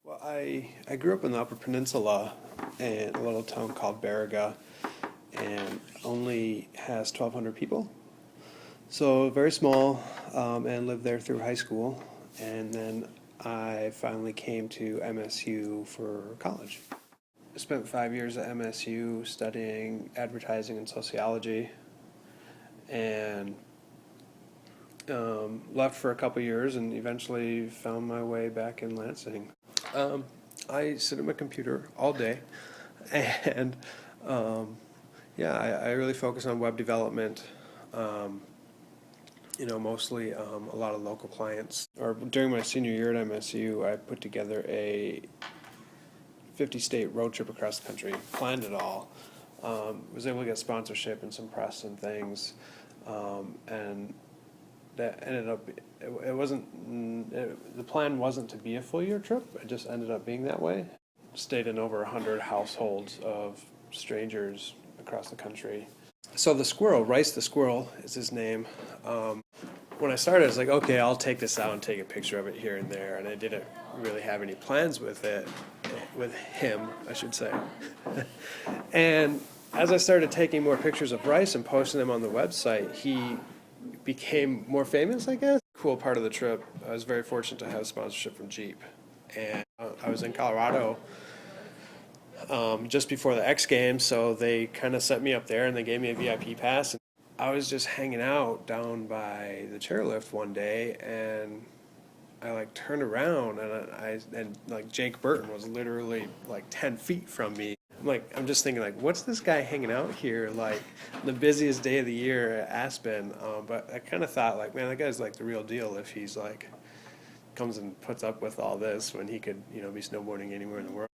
Well, I grew up in the Upper Peninsula in a little town called Baraga, and only has 1,200 people. So very small, and lived there through high school. And then I finally came to MSU for college. I spent 5 years at MSU studying advertising and sociology, and left for a couple years and eventually found my way back in Lansing. I sit at my computer all day, and yeah, I really focus on web development. Mostly a lot of local clients. Or during my senior year at MSU, I put together a 50-state road trip across the country, planned it all, was able to get sponsorship and some press and things, and that ended up, it wasn't, the plan wasn't to be a full year trip, it just ended up being that way. Stayed in over 100 households of strangers across the country. So the squirrel, Rice the Squirrel is his name. When I started, I was like, okay, I'll take this out and take a picture of it here and there, and I didn't really have any plans with it, with him, I should say. And as I started taking more pictures of Rice and posting them on the website, he became more famous, I guess. Cool part of the trip, I was very fortunate to have sponsorship from Jeep. And I was in Colorado just before the X Games, so they kind of sent me up there and they gave me a VIP pass. And I was just hanging out down by the chairlift one day, and I turned around, and Jake Burton was literally 10 feet from me. I'm just thinking what's this guy hanging out here the busiest day of the year at Aspen? But I kind of thought man, that guy's the real deal if he's comes and puts up with all this when he could be snowboarding anywhere in the world.